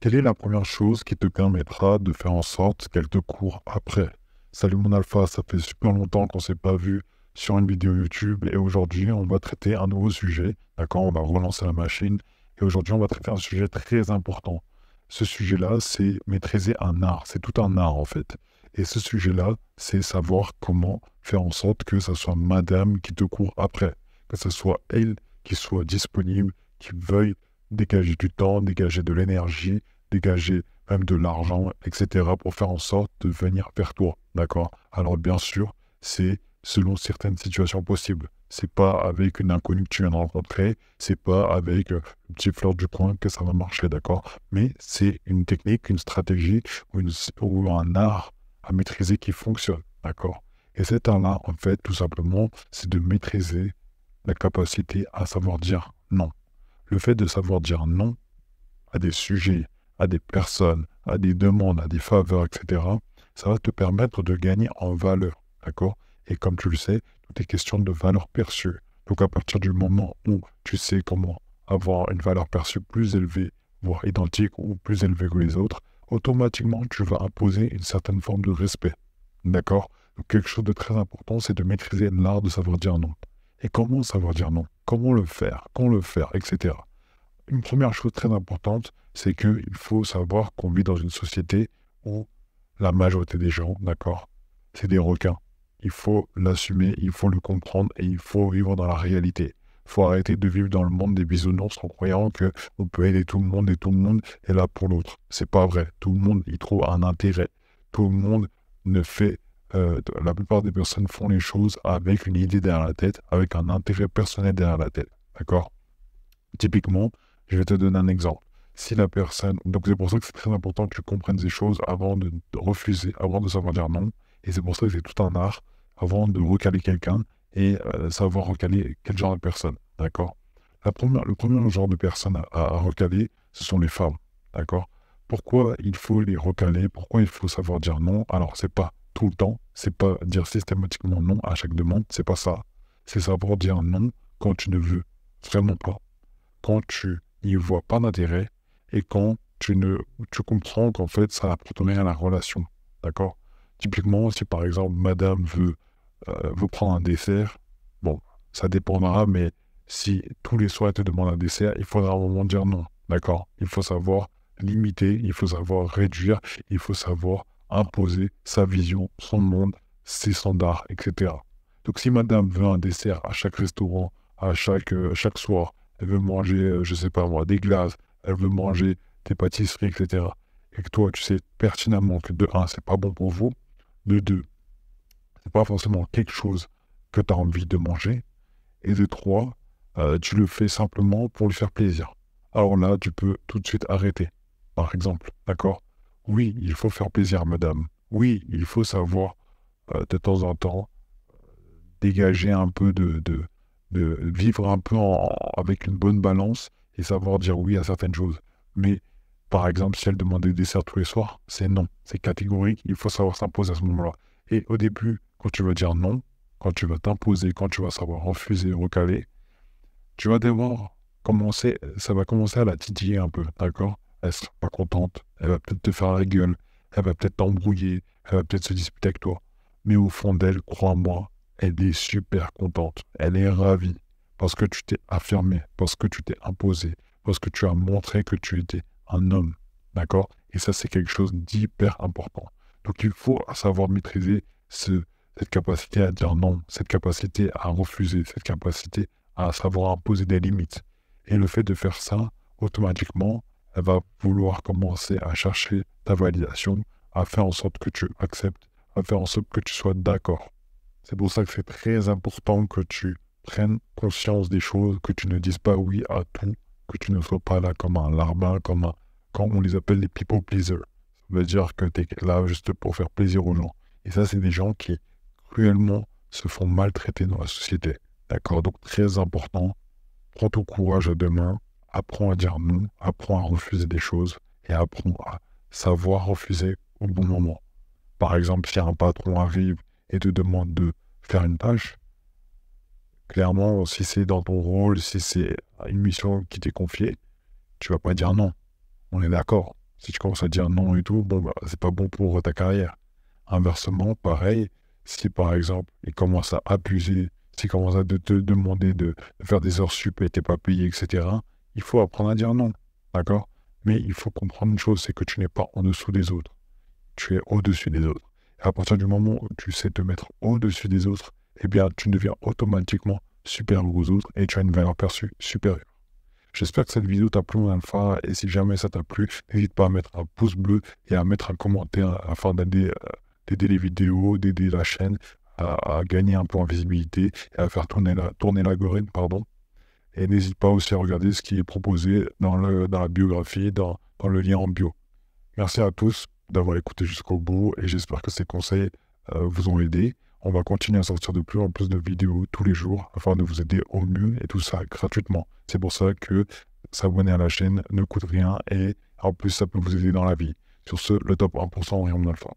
Quelle est la première chose qui te permettra de faire en sorte qu'elle te court après? Salut mon alpha, ça fait super longtemps qu'on s'est pas vu sur une vidéo YouTube et aujourd'hui on va traiter un nouveau sujet, d'accord? On va relancer la machine et aujourd'hui on va traiter un sujet très important. Ce sujet-là, c'est maîtriser un art, c'est tout un art en fait. Et ce sujet-là, c'est savoir comment faire en sorte que ça soit madame qui te court après, que ce soit elle qui soit disponible, qui veuille dégager du temps, dégager de l'énergie, dégager même de l'argent, etc., pour faire en sorte de venir vers toi, d'accord? Alors bien sûr, c'est selon certaines situations possibles. C'est pas avec une inconnue que tu viens de rencontrer, c'est pas avec une petite fleur du coin que ça va marcher, d'accord? Mais c'est une technique, une stratégie ou un art à maîtriser qui fonctionne, d'accord? Et cet art-là, en fait, tout simplement, c'est de maîtriser la capacité à savoir dire non. Le fait de savoir dire non à des sujets, à des personnes, à des demandes, à des faveurs, etc., ça va te permettre de gagner en valeur, d'accord? Et comme tu le sais, tout est question de valeur perçue. Donc à partir du moment où tu sais comment avoir une valeur perçue plus élevée, voire identique ou plus élevée que les autres, automatiquement tu vas imposer une certaine forme de respect, d'accord? Donc quelque chose de très important, c'est de maîtriser l'art de savoir dire non. Et comment savoir dire non? Comment le faire? Quand le faire? Etc. Une première chose très importante, c'est qu'il faut savoir qu'on vit dans une société où la majorité des gens, d'accord, c'est des requins. Il faut l'assumer, il faut le comprendre et il faut vivre dans la réalité. Il faut arrêter de vivre dans le monde des bisounours en croyant que on peut aider tout le monde et tout le monde est là pour l'autre. C'est pas vrai. Tout le monde y trouve un intérêt. Tout le monde ne fait. La plupart des personnes font les choses avec une idée derrière la tête, avec un intérêt personnel derrière la tête. D'accord? Typiquement, je vais te donner un exemple. Si la personne... Donc c'est pour ça que c'est très important que tu comprennes ces choses avant de refuser, avant de savoir dire non. Et c'est pour ça que c'est tout un art avant de recaler quelqu'un et savoir recaler quel genre de personne. D'accord? Le premier genre de personne à recaler, ce sont les femmes. D'accord? Pourquoi il faut les recaler? Pourquoi il faut savoir dire non? Alors, c'est pas tout le temps, c'est pas dire systématiquement non à chaque demande, c'est pas ça. C'est savoir dire non quand tu ne veux vraiment pas, quand tu n'y vois pas d'intérêt et quand tu comprends qu'en fait, ça n'apporte rien à la relation. D'accord? Typiquement, si par exemple, madame veut prendre un dessert, bon, ça dépendra, mais si tous les soirs elle te demande un dessert, il faudra à un moment dire non. D'accord? Il faut savoir limiter, il faut savoir réduire, il faut savoir imposer sa vision, son monde, ses standards, etc. Donc si madame veut un dessert à chaque restaurant, chaque soir, elle veut manger, je sais pas moi, des glaces, elle veut manger des pâtisseries, etc. Et que toi, tu sais pertinemment que de un, c'est pas bon pour vous, de deux, c'est pas forcément quelque chose que tu as envie de manger, et de trois, tu le fais simplement pour lui faire plaisir. Alors là, tu peux tout de suite arrêter, par exemple, d'accord? Oui, il faut faire plaisir à madame. Oui, il faut savoir de temps en temps dégager un peu de vivre un peu avec une bonne balance et savoir dire oui à certaines choses. Mais par exemple, si elle demande des desserts tous les soirs, c'est non. C'est catégorique, il faut savoir s'imposer à ce moment-là. Et au début, quand tu vas dire non, quand tu vas t'imposer, quand tu vas savoir refuser, recaler, tu vas devoir commencer, ça va commencer à la titiller un peu, d'accord? Elle sera pas contente, elle va peut-être te faire la gueule, elle va peut-être t'embrouiller, elle va peut-être se disputer avec toi. Mais au fond d'elle, crois-moi, elle est super contente, elle est ravie, parce que tu t'es affirmé, parce que tu t'es imposé, parce que tu as montré que tu étais un homme, d'accord? Et ça, c'est quelque chose d'hyper important. Donc il faut savoir maîtriser cette capacité à dire non, cette capacité à refuser, cette capacité à savoir imposer des limites. Et le fait de faire ça, automatiquement, elle va vouloir commencer à chercher ta validation, à faire en sorte que tu acceptes, à faire en sorte que tu sois d'accord. C'est pour ça que c'est très important que tu prennes conscience des choses, que tu ne dises pas oui à tout, que tu ne sois pas là comme un larbin, quand on les appelle les people pleasers. Ça veut dire que tu es là juste pour faire plaisir aux gens. Et ça, c'est des gens qui cruellement se font maltraiter dans la société. D'accord? Donc très important, prends ton courage à deux mains, apprends à dire non, apprends à refuser des choses et apprends à savoir refuser au bon moment. Par exemple, si un patron arrive et te demande de faire une tâche, clairement, si c'est dans ton rôle, si c'est une mission qui t'est confiée, tu vas pas dire non. On est d'accord. Si tu commences à dire non et tout, bon, bah, c'est pas bon pour ta carrière. Inversement, pareil, si par exemple, il commence à abuser, s'il commence à te demander de faire des heures sup et t'es pas payé, etc., il faut apprendre à dire non, d'accord? Mais il faut comprendre une chose, c'est que tu n'es pas en dessous des autres, tu es au-dessus des autres. Et à partir du moment où tu sais te mettre au-dessus des autres, eh bien, tu deviens automatiquement supérieur aux autres et tu as une valeur perçue supérieure. J'espère que cette vidéo t'a plu, mon alpha, et si jamais ça t'a plu, n'hésite pas à mettre un pouce bleu et à mettre un commentaire afin d'aider les vidéos, d'aider la chaîne à gagner un peu en visibilité et à faire tourner l'algorithme, pardon. Et n'hésite pas aussi à regarder ce qui est proposé dans la biographie, dans le lien en bio. Merci à tous d'avoir écouté jusqu'au bout et j'espère que ces conseils vous ont aidé. On va continuer à sortir de plus en plus de vidéos tous les jours afin de vous aider au mieux et tout ça gratuitement. C'est pour ça que s'abonner à la chaîne ne coûte rien et en plus ça peut vous aider dans la vie. Sur ce, le top 1% Rayon Alpha.